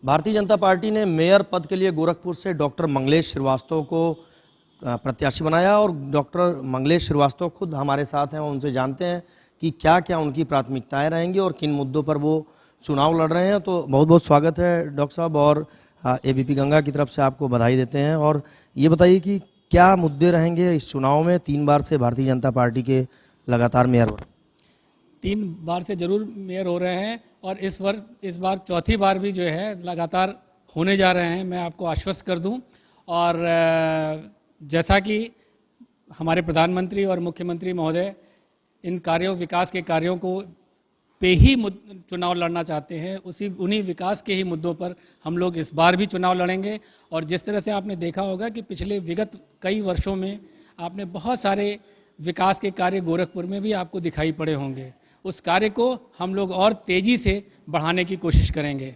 Bharatiya Janata party ने mayor पद के लिए गोरखपुर से डॉक्टर मंगलेश श्रीवास्तव को प्रत्याशी बनाया और डॉक्टर मंगलेश श्रीवास्तव खुद हमारे साथ हैं और उनसे जानते हैं कि क्या क्या उनकी प्राथमिकताएं रहेंगी और किन मुद्दों पर वो चुनाव लड़ रहे हैं। तो बहुत बहुत स्वागत है डॉक्टर साहब और एबीपी गंगा की तरफ से आपको बधाई देते हैं। और ये बताइए कि क्या मुद्दे रहेंगे इस चुनाव में? 3 बार से भारतीय जनता पार्टी के लगातार मेयर हो रहे हैं। 3 बार से जरूर मेयर हो रहे हैं और इस बार चौथी बार भी जो है लगातार होने जा रहे हैं, मैं आपको आश्वस्त कर दूं। और जैसा कि हमारे प्रधानमंत्री और मुख्यमंत्री महोदय इन विकास के कार्यों को पे ही चुनाव लड़ना चाहते हैं, उन्हीं विकास के ही मुद्दों पर हम लोग इस बार भी चुनाव लड़ेंगे। और जिस तरह से आपने देखा होगा कि पिछले विगत कई वर्षों में आपने बहुत सारे विकास के कार्य गोरखपुर में भी आपको दिखाई पड़े होंगे, उस कार्य को हम लोग और तेज़ी से बढ़ाने की कोशिश करेंगे।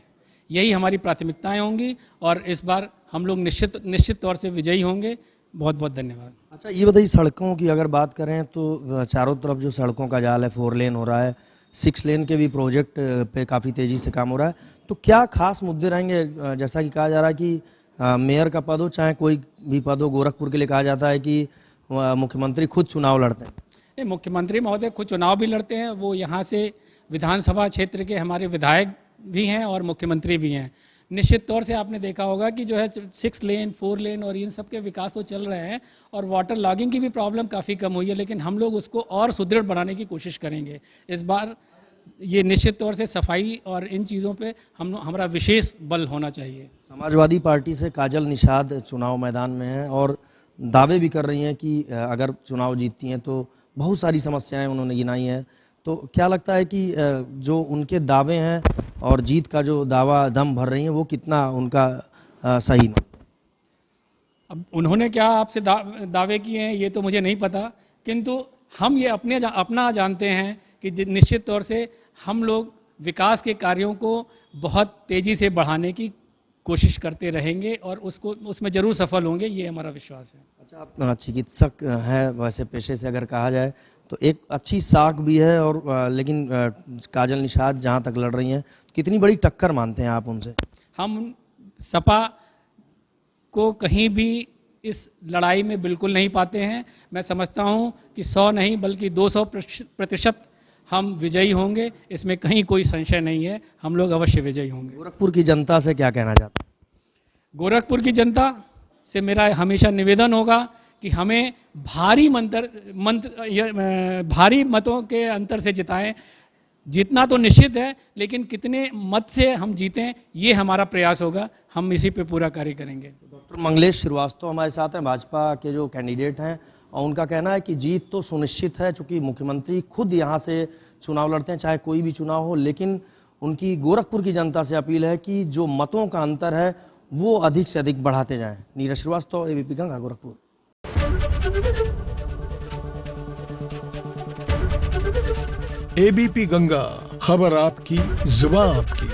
यही हमारी प्राथमिकताएं होंगी और इस बार हम लोग निश्चित तौर से विजयी होंगे। बहुत बहुत धन्यवाद। अच्छा, ये बताइए, सड़कों की अगर बात करें तो चारों तरफ जो सड़कों का जाल है, 4 लेन हो रहा है, 6 लेन के भी प्रोजेक्ट पे काफ़ी तेज़ी से काम हो रहा है, तो क्या खास मुद्दे रहेंगे? जैसा कि कहा जा रहा है कि मेयर का पद हो चाहे कोई भी पद हो, गोरखपुर के लिए कहा जाता है कि मुख्यमंत्री खुद चुनाव लड़ते हैं। नहीं, मुख्यमंत्री महोदय खुद चुनाव भी लड़ते हैं। वो यहाँ से विधानसभा क्षेत्र के हमारे विधायक भी हैं और मुख्यमंत्री भी हैं। निश्चित तौर से आपने देखा होगा कि जो है 6 लेन 4 लेन और इन सब के विकास तो चल रहे हैं और वाटर लॉगिंग की भी प्रॉब्लम काफ़ी कम हुई है, लेकिन हम लोग उसको और सुदृढ़ बनाने की कोशिश करेंगे। इस बार ये निश्चित तौर से सफाई और इन चीज़ों पे हमारा विशेष बल होना चाहिए। समाजवादी पार्टी से काजल निषाद चुनाव मैदान में हैं और दावे भी कर रही हैं कि अगर चुनाव जीतती हैं तो बहुत सारी समस्याएं उन्होंने गिनाई हैं। तो क्या लगता है कि जो उनके दावे हैं और जीत का जो दावा दम भर रही हैं वो कितना उनका सही है? अब उन्होंने क्या आपसे दावे किए हैं ये तो मुझे नहीं पता, किंतु हम ये अपना जानते हैं कि निश्चित तौर से हम लोग विकास के कार्यों को बहुत तेज़ी से बढ़ाने की कोशिश करते रहेंगे और उसमें ज़रूर सफल होंगे, ये हमारा विश्वास है। अच्छा, आप चिकित्सक हैं वैसे पेशे से, अगर कहा जाए तो एक अच्छी साख भी है और लेकिन काजल निषाद जहाँ तक लड़ रही हैं, कितनी बड़ी टक्कर मानते हैं आप उनसे? हम सपा को कहीं भी इस लड़ाई में बिल्कुल नहीं पाते हैं। मैं समझता हूं कि 100 नहीं बल्कि 200% हम विजयी होंगे, इसमें कहीं कोई संशय नहीं है। हम लोग अवश्य विजयी होंगे। गोरखपुर की जनता से क्या कहना चाहते हैं? गोरखपुर की जनता से मेरा हमेशा निवेदन होगा कि हमें भारी मतों के अंतर से जिताएं। जीतना तो निश्चित है, लेकिन कितने मत से हम जीतें ये हमारा प्रयास होगा। हम इसी पे पूरा कार्य करेंगे। डॉक्टर मंगलेश श्रीवास्तव हमारे साथ हैं, भाजपा के जो कैंडिडेट हैं, और उनका कहना है कि जीत तो सुनिश्चित है, चूंकि मुख्यमंत्री खुद यहाँ से चुनाव लड़ते हैं चाहे कोई भी चुनाव हो। लेकिन उनकी गोरखपुर की जनता से अपील है कि जो मतों का अंतर है वो अधिक से अधिक बढ़ाते जाएं। नीरज श्रीवास्तव, एबीपी गंगा, गोरखपुर। एबीपी गंगा, खबर आपकी, जुबान आपकी।